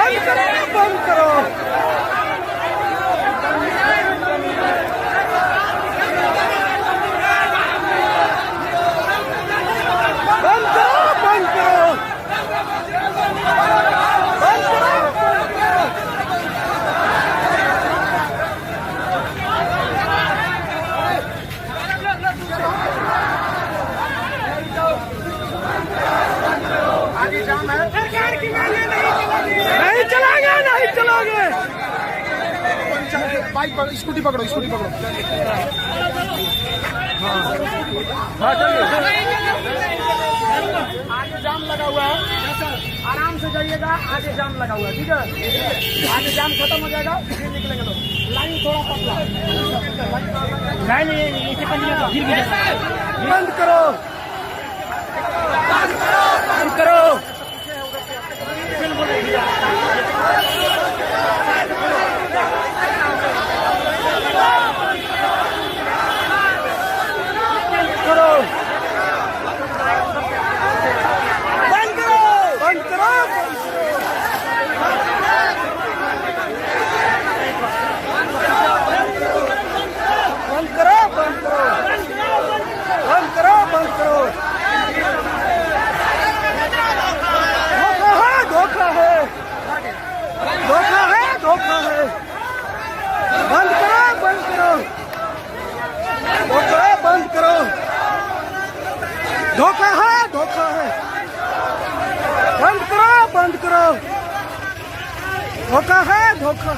बंद करो। नहीं चलोगे, नहीं चलोगे। बाइक पकड़ो, स्कूटी पकड़ो, स्कूटी पकड़ो। हाँ आगे जाम लगा हुआ है, आराम से जाइएगा। आगे जाम लगा हुआ है, ठीक है। आगे जाम खत्म हो जाएगा, फिर निकलेंगे लोग। लाइन थोड़ा पतला, नहीं इसे बंद करो, बंद करो। धोखा है, बंद करो, बंद करो, धोखा है, बंद करो। धोखा है, धोखा है, बंद करो, बंद करो। धोखा है, धोखा।